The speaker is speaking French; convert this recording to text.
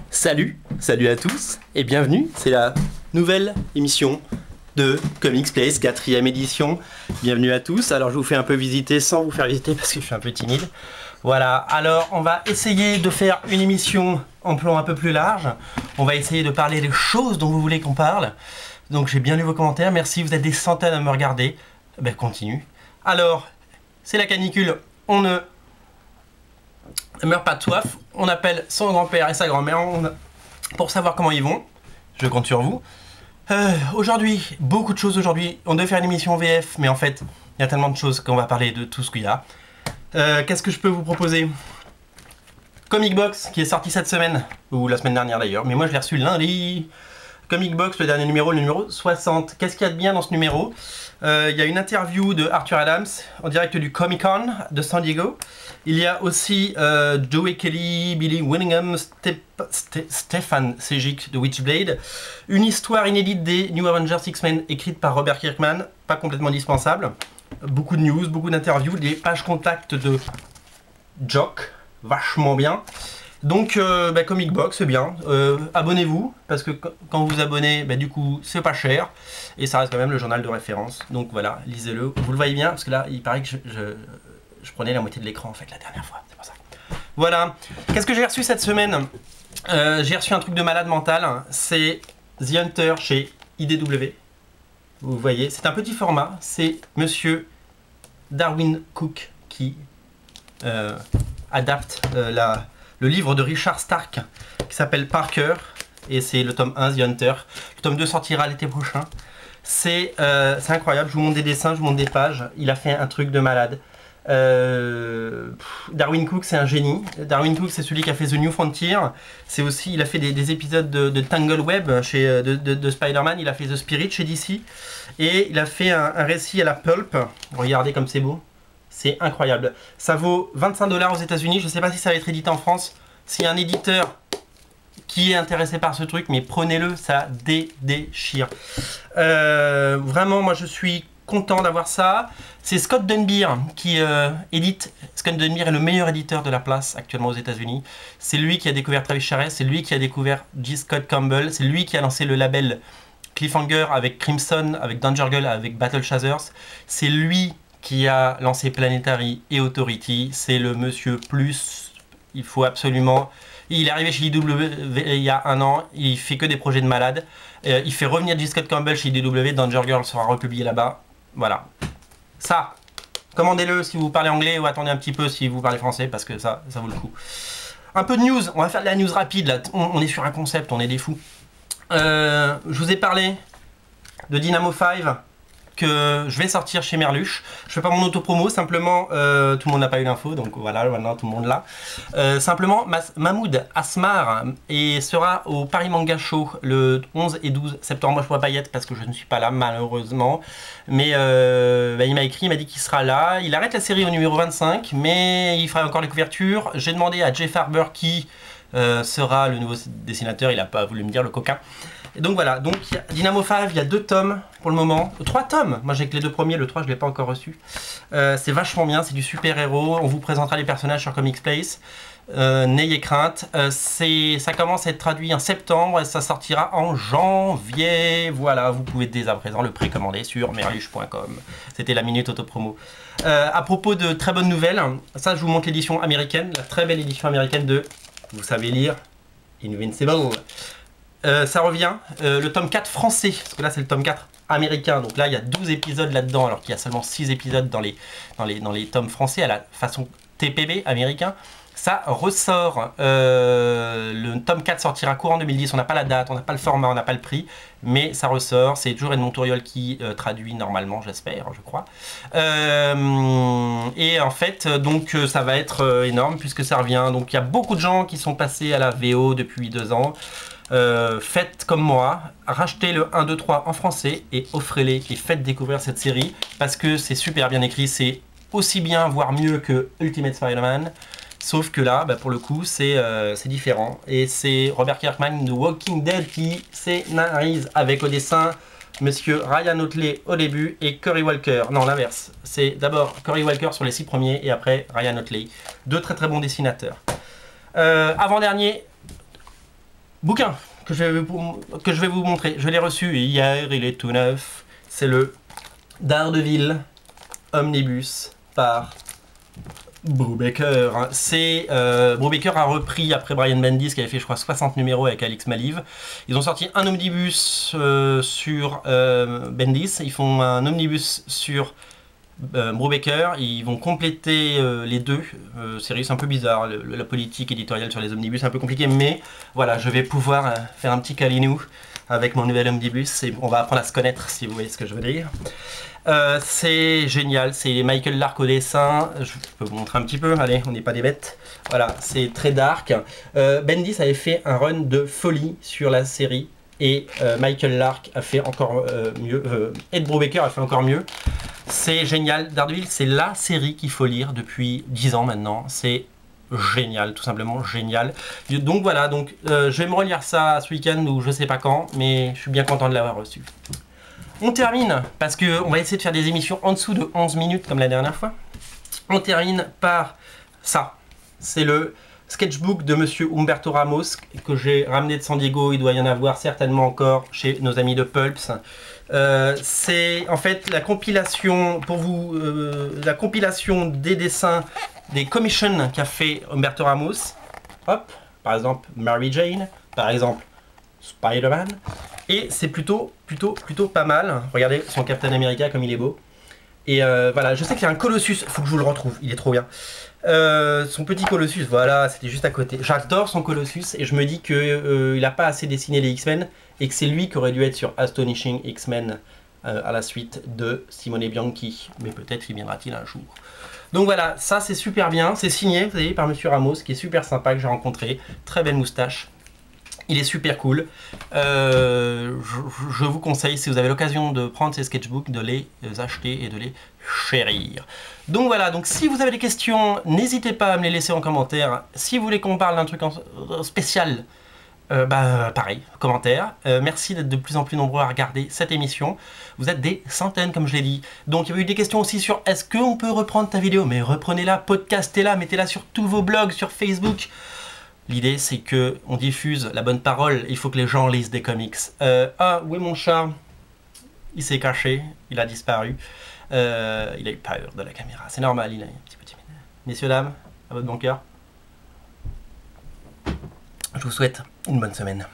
Salut à tous et bienvenue, c'est la nouvelle émission de Comics Place, 4e édition. Bienvenue à tous, alors je vous fais un peu visiter sans vous faire visiter parce que je suis un peu timide. Voilà, alors on va essayer de faire une émission en plan un peu plus large. On va essayer de parler des choses dont vous voulez qu'on parle. Donc j'ai bien lu vos commentaires, merci, vous êtes des centaines à me regarder. Ben continue. Alors, c'est la canicule, on ne meurt pas de soif, on appelle son grand-père et sa grand-mère pour savoir comment ils vont. Je compte sur vous. Aujourd'hui, beaucoup de choses aujourd'hui. On devait faire une émission VF, mais en fait, il y a tellement de choses qu'on va parler de tout ce qu'il y a. Qu'est-ce que je peux vous proposer? Comic Box, qui est sorti cette semaine, ou la semaine dernière d'ailleurs, mais moi je l'ai reçu lundi. Comic Box, le dernier numéro, le numéro 60. Qu'est-ce qu'il y a de bien dans ce numéro? Il y a une interview de Arthur Adams en direct du Comic Con de San Diego. Il y a aussi Joey Kelly, Billy Winningham, Stefan Sejic de Witchblade. Une histoire inédite des New Avengers X-Men écrite par Robert Kirkman, pas complètement indispensable. Beaucoup de news, beaucoup d'interviews, des pages contact de Jock, vachement bien. Donc Comic Box, c'est bien. Abonnez-vous, parce que quand vous abonnez, du coup, c'est pas cher. Et ça reste quand même le journal de référence. Donc voilà, lisez-le. Vous le voyez bien, parce que là, il paraît que je prenais la moitié de l'écran, en fait, la dernière fois. C'est pour ça. Voilà. Qu'est-ce que j'ai reçu cette semaine? J'ai reçu un truc de malade mental. C'est The Hunter chez IDW. Vous voyez, c'est un petit format. C'est monsieur Darwyn Cooke qui adapte le livre de Richard Stark qui s'appelle Parker, et c'est le tome 1, The Hunter. Le tome 2 sortira l'été prochain. C'est incroyable, je vous montre des dessins, je vous montre des pages. Il a fait un truc de malade. Darwyn Cooke, c'est un génie. Darwyn Cooke, c'est celui qui a fait The New Frontier. C'est aussi, il a fait des épisodes de Tangle Web de Spider-Man. Il a fait The Spirit chez DC. Et il a fait un récit à la pulp. Regardez comme c'est beau. C'est incroyable. Ça vaut 25 $ aux États-Unis. Je ne sais pas si ça va être édité en France. S'il y a un éditeur qui est intéressé par ce truc, mais prenez-le, ça déchire. Vraiment, moi je suis content d'avoir ça. C'est Scott Dunbier qui édite. Scott Dunbier est le meilleur éditeur de la place actuellement aux États-Unis. C'est lui qui a découvert Travis Charest, c'est lui qui a découvert J. Scott Campbell, c'est lui qui a lancé le label Cliffhanger avec Crimson, avec Danger Girl, avec Battle Chasers. C'est lui qui a lancé Planetary et Authority. C'est le monsieur plus. Il faut absolument. Il est arrivé chez IDW il y a un an. Il fait que des projets de malade. Il fait revenir J. Scott Campbell chez IDW. Danger Girl sera republié là-bas. Voilà. Ça, commandez-le si vous parlez anglais, ou attendez un petit peu si vous parlez français, parce que ça vaut le coup. Un peu de news. On va faire de la news rapide là. On est sur un concept, on est des fous. Je vous ai parlé de Dynamo 5 que je vais sortir chez Merluche. Je fais pas mon auto-promo, simplement tout le monde n'a pas eu l'info, donc voilà, maintenant tout le monde l'a. Simplement, Mahmoud Asmar sera au Paris Manga Show le 11 et 12 septembre. Moi je pourrais pas y être parce que je ne suis pas là malheureusement, mais il m'a écrit, il m'a dit qu'il sera là. Il arrête la série au numéro 25, mais il fera encore les couvertures. J'ai demandé à Jeff Farber qui sera le nouveau dessinateur, il n'a pas voulu me dire, le coquin. Et donc voilà, donc Dynamo 5, il y a 2 tomes pour le moment, 3 tomes, moi j'ai que les 2 premiers, le 3 je ne l'ai pas encore reçu. C'est vachement bien, c'est du super-héros, on vous présentera les personnages sur Comics Place, n'ayez crainte. Ça commence à être traduit en septembre et ça sortira en janvier. Voilà, vous pouvez dès à présent le précommander sur merluche.com. C'était la minute autopromo. À propos de très bonnes nouvelles, ça je vous montre l'édition américaine, la très belle édition américaine de, vous savez lire, Invincible. Ça revient, le tome 4 français, parce que là c'est le tome 4 américain, donc là il y a 12 épisodes là-dedans, alors qu'il y a seulement 6 épisodes dans les tomes français à la façon TPB américain. Ça ressort, le tome 4 sortira courant 2010, on n'a pas la date, on n'a pas le format, on n'a pas le prix, mais ça ressort, c'est toujours Edmond Touriol qui traduit normalement, j'espère, je crois. Et en fait, donc ça va être énorme puisque ça revient, donc il y a beaucoup de gens qui sont passés à la VO depuis 2 ans. Faites comme moi, rachetez le 1, 2, 3 en français et offrez-les et faites découvrir cette série parce que c'est super bien écrit, c'est aussi bien, voire mieux que Ultimate Spider-Man, sauf que là, pour le coup, c'est différent et c'est Robert Kirkman de Walking Dead qui scénarise avec au dessin Monsieur Ryan Otley au début et Cory Walker, non l'inverse, c'est d'abord Cory Walker sur les 6 premiers et après Ryan Otley, 2 très bons dessinateurs. Avant-dernier, Bouquin que je vais vous montrer. Je l'ai reçu hier, il est tout neuf. C'est le Daredevil Omnibus par Brubaker. Brubaker a repris après Brian Bendis qui avait fait je crois 60 numéros avec Alex Maliv. Ils ont sorti un omnibus sur Bendis, ils font un omnibus sur Brubaker, ils vont compléter les deux séries. C'est un peu bizarre, la politique éditoriale sur les omnibus, c'est un peu compliqué, mais voilà, je vais pouvoir faire un petit câlinou avec mon nouvel omnibus et on va apprendre à se connaître si vous voyez ce que je veux dire. C'est génial, c'est Michael Lark au dessin, je peux vous montrer un petit peu, allez, on n'est pas des bêtes, voilà, c'est très dark. Bendis avait fait un run de folie sur la série et Michael Lark a fait encore mieux, Ed Brubaker a fait encore mieux. C'est génial, Daredevil c'est la série qu'il faut lire depuis 10 ans maintenant, c'est génial, tout simplement génial. Donc voilà, donc, je vais me relire ça ce week-end ou je sais pas quand, mais je suis bien content de l'avoir reçu. On termine, parce qu'on va essayer de faire des émissions en dessous de 11 minutes comme la dernière fois. On termine par ça. C'est le sketchbook de Monsieur Humberto Ramos que j'ai ramené de San Diego. Il doit y en avoir certainement encore chez nos amis de Pulps. C'est en fait la compilation, pour vous, la compilation des dessins, des commissions qu'a fait Humberto Ramos. Hop, par exemple Mary Jane, par exemple Spider-Man. Et c'est plutôt pas mal. Regardez son Captain America comme il est beau. Et voilà, je sais qu'il y a un Colossus, faut que je vous le retrouve, il est trop bien. Son petit Colossus, voilà, c'était juste à côté. J'adore son Colossus et je me dis qu'il n'a pas assez dessiné les X-Men et que c'est lui qui aurait dû être sur Astonishing X-Men à la suite de Simone Bianchi. Mais peut-être y viendra-t-il un jour. Donc voilà, ça c'est super bien, c'est signé, vous savez, par Monsieur Ramos, qui est super sympa, que j'ai rencontré. Très belle moustache. Il est super cool. Je vous conseille, si vous avez l'occasion de prendre ces sketchbooks, de les acheter et de les chérir. Donc voilà, donc si vous avez des questions, n'hésitez pas à me les laisser en commentaire. Si vous voulez qu'on parle d'un truc spécial, pareil, commentaire. Merci d'être de plus en plus nombreux à regarder cette émission. Vous êtes des centaines, comme je l'ai dit. Donc il y a eu des questions aussi sur est-ce qu'on peut reprendre ta vidéo? Mais reprenez-la, podcastez-la, mettez-la sur tous vos blogs, sur Facebook. L'idée, c'est que on diffuse la bonne parole. Il faut que les gens lisent des comics. Ah, où est mon chat? Il s'est caché, il a disparu. Il a eu peur de la caméra. C'est normal, il a un petit peu timide. Messieurs, dames, à votre bon cœur. Je vous souhaite une bonne semaine.